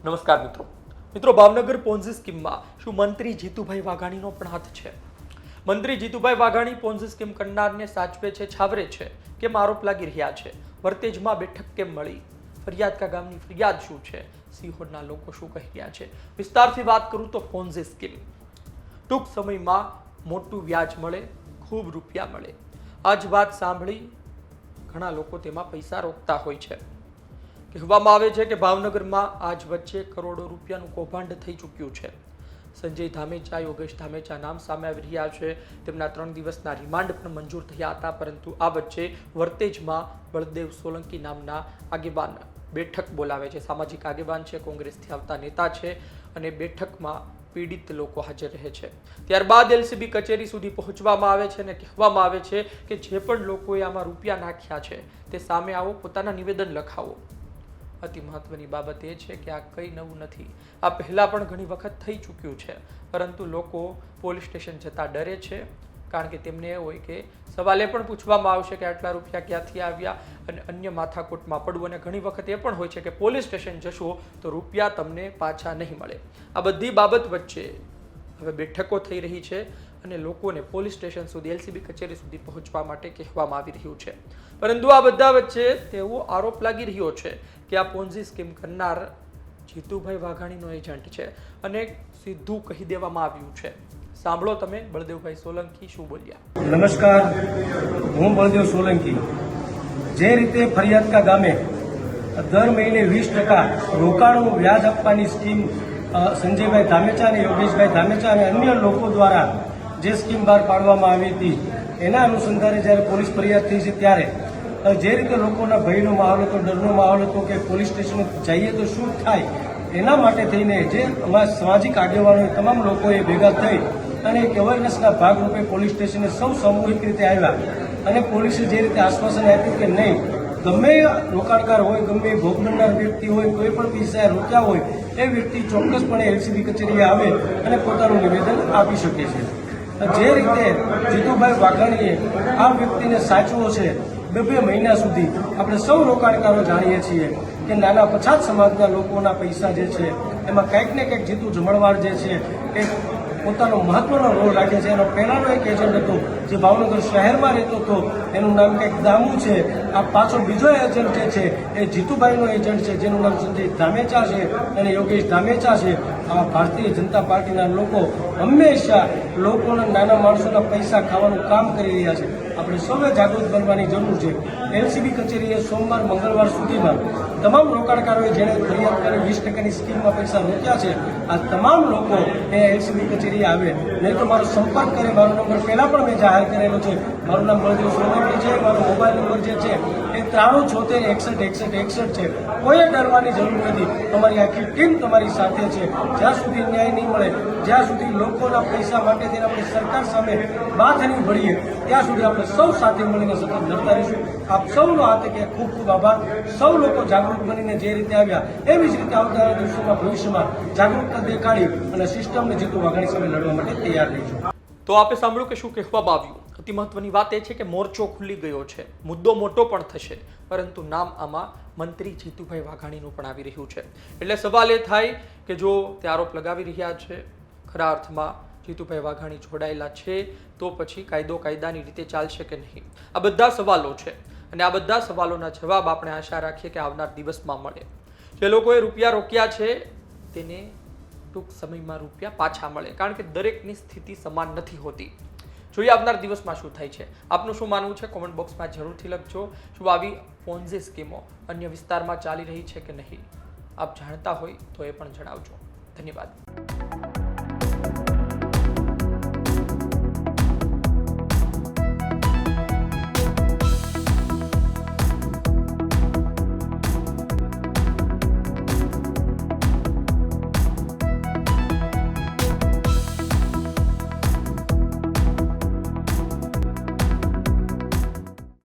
નમસ્કાર મિત્રો ભાવનગર પોન્ઝી સ્કીમમાં શું મંત્રી જીતુભાઈ વાઘાણીનો પણ હાથ છે? મંત્રી જીતુભાઈ વાઘાણી પોન્ઝી સ્કીમ કરનારને સાચવે છે, છાવરે છે, કેમ આરોપ લાગી રહ્યા છે? વર્તેજમાં બેઠક કેમ મળી? ફરિયાદકા ગામની ફરિયાદ શું છે? સિહોરના લોકો શું કહી રહ્યા છે? વિસ્તારથી વાત કરું તો પોન્ઝી સ્કીમ ટૂંક સમયમાં મોટું વ્યાજ મળે, ખૂબ રૂપિયા મળે. આ જ વાત સાંભળી ઘણા લોકો તેમાં પૈસા રોકતા હોય છે. કહેવામાં આવે છે કે ભાવનગરમાં આજ વચ્ચે કરોડો રૂપિયાનું કૌભાંડ થઈ ચૂક્યું છે. સંજય ધામેચા, યોગેશ ધામેચા નામ સામે આવી રહ્યા છે. તેમના 3 દિવસના રિમાન્ડ પણ મંજૂર થયા હતા, પરંતુ આ વચ્ચે વર્તેજમાં બળદેવ સોલંકી નામના આગેવાન બેઠક બોલાવે છે. સામાજિક આગેવાન છે, કોંગ્રેસથી આવતા નેતા છે અને બેઠકમાં પીડિત લોકો હાજર રહે છે. ત્યારબાદ એલસીબી કચેરી સુધી પહોંચવામાં આવે છે અને કહેવામાં આવે છે કે જે પણ લોકોએ આમાં રૂપિયા નાખ્યા છે તે સામે આવો, પોતાના નિવેદન લખાવો. અતિ મહત્વની બાબત એ છે કે આ કંઈ નવું નથી. આ પહેલાં પણ ઘણી વખત થઈ ચૂક્યું છે, પરંતુ લોકો પોલીસ સ્ટેશન જતા ડરે છે, કારણ કે તેમને એ હોય કે સવાલ એ પણ પૂછવામાં આવશે કે આટલા રૂપિયા ક્યાંથી આવ્યા અને અન્ય માથાકૂટમાં પડવું. અને ઘણી વખત એ પણ હોય છે કે પોલીસ સ્ટેશન જશો તો રૂપિયા તમને પાછા નહીં મળે. આ બધી બાબત વચ્ચે હવે બેઠકો થઈ રહી છે અને લોકોને પોલીસ સ્ટેશન સુધી, એલસીબી કચેરી સુધી પહોંચવા માટે કહેવામાં આવી રહ્યું છે. પરંતુ આ બધા વચ્ચે તેવો આરોપ લાગી રહ્યો છે કે આ પોન્ઝી સ્કીમ કરનાર જીતુભાઈ વાઘાણીનો એજન્ટ છે અને સીધું કહી દેવામાં આવ્યું છે. સાંભળો તમે બળદેવભાઈ સોલંકી શું બોલ્યા. નમસ્કાર, હું બળદેવ સોલંકી. જે રીતે ફરિયાદકા ગામે દર મહિને 20% રોકાણનું વ્યાજ આપવાની સ્કીમ સંજયભાઈ ધામેચા અને યોગેશભાઈ ધામેચા અને અન્ય લોકો દ્વારા જે સ્કીમ બહાર પાડવામાં આવી હતી, એના અનુસંધાને જ્યારે પોલીસ ફરિયાદ થઈ છે ત્યારે જે રીતે લોકોના ભયનો માહોલ હતો, ડરનો માહોલ હતો કે પોલીસ સ્ટેશન જઈએ તો શું થાય, એના માટે થઈને જે અમારા સામાજિક આગેવાનો તમામ લોકોએ ભેગા થઈ અને એક અવેરનેસના ભાગરૂપે પોલીસ સ્ટેશને સૌ સામૂહિક રીતે આવ્યા અને પોલીસે જે રીતે આશ્વાસન આપ્યું કે નહીં, ગમે રોકાણકાર હોય, ગમે ભોગ બનનાર વ્યક્તિ હોય, કોઈ પણ પૈસા રોક્યા હોય એ વ્યક્તિ ચોક્કસપણે એલસીબી કચેરીએ આવે અને પોતાનું નિવેદન આપી શકે છે. જે રીતે જીતુભાઈ વાઘાણીએ આ વ્યક્તિને સાચવો છે 2 મહિના સુધી, આપણે સૌ રોકાણકારો જાણીએ છીએ કે નાના પછાત સમાજના લોકોના પૈસા જે છે એમાં કંઈક ને કંઈક જીતુ જમણવાર જે છે એ પોતાનો મહત્વનો રોલ રાખે છે. એનો પહેલાનો એક એજન્ટ હતો જે ભાવનગર શહેરમાં રહેતો હતો, એનું નામ કંઈક દામુ છે. આ પાછો બીજો એજન્ટ જે છે એ જીતુભાઈનો એજન્ટ છે, જેનું નામ સંજય ધામેચા છે અને યોગેશ ધામેચા છે. આ ભારતીય જનતા પાર્ટીના લોકો હંમેશા લોકોના, નાના માણસોના પૈસા ખાવાનું કામ કરી રહ્યા છે. આપણે સૌએ જાગૃત બનવાની જરૂર છે. એલસીબી કચેરીએ સોમવાર, મંગળવાર સુધીમાં તમામ રોકાણકારોએ જેણે ફરિયાદ કરી 20%ની સ્કીમમાં પૈસા રોક્યા છે, આ તમામ લોકો એ એલસીબી કચેરીએ આવે, નહીં તો મારો સંપર્ક કરે. મારો નંબર પહેલાં પણ મેં જાહેર કરેલો છે. મારું નામ બળદેવ સોલંકી છે. મારો મોબાઈલ નંબર જે છે એ 9376616161 છે. કોઈએ ડરવાની જરૂર નથી. તમારી આખી ટીમ તમારી સાથે છે. જ્યાં સુધી ન્યાય નહીં મળે, જ્યાં સુધી લોકોના પૈસા માટે તેને આપણે સરકાર સામે બાથ નહીં ભળીએ, ત્યાં સુધી આપણે સૌ સાથે મળીને સતત લડતા રહીશું. આપ સૌનો હાથે કે ખૂબ ખૂબ આભાર. સૌ લોકો જાગૃત બનીને જે રીતે આવ્યા એવી જ રીતે આવનારા દિવસોમાં, ભવિષ્યમાં જાગૃતતા દેખાડી અને સિસ્ટમને જીતુ વાઘાણી સામે લડવા માટે તૈયાર રહીશું. તો આપે સાંભળ્યું કે શું કહેવામાં આવ્યું. અતિ મહત્વની વાત એ છે કે મોરચો ખુલી ગયો છે, મુદ્દો મોટો પણ થશે, પરંતુ નામ આમાં મંત્રી જીતુભાઈ વાઘાણીનું પણ આવી રહ્યું છે. એટલે સવાલ એ થાય કે જો તે આરોપ લગાવી રહ્યા છે, ખરા અર્થમાં જીતુભાઈ વાઘાણી જોડાયેલા છે, તો પછી કાયદો કાયદાની રીતે ચાલશે કે નહીં? આ બધા સવાલો છે અને આ બધા સવાલોના જવાબ આપણે આશા રાખીએ કે આવનાર દિવસમાં મળે. જે લોકોએ રૂપિયા રોક્યા છે તેને ટૂંક સમયમાં રૂપિયા પાછા મળે, કારણ કે દરેકની સ્થિતિ સમાન નથી હોતી. જોઈએ આવનાર દિવસમાં શું થાય છે. આપનું શું માનવું છે કોમેન્ટ બોક્સમાં જરૂરથી લખજો. શું આવી પોન્ઝી સ્કીમો અન્ય વિસ્તારમાં ચાલી રહી છે કે નહીં? આપ જાણતા હોય તો એ પણ જણાવજો. ધન્યવાદ.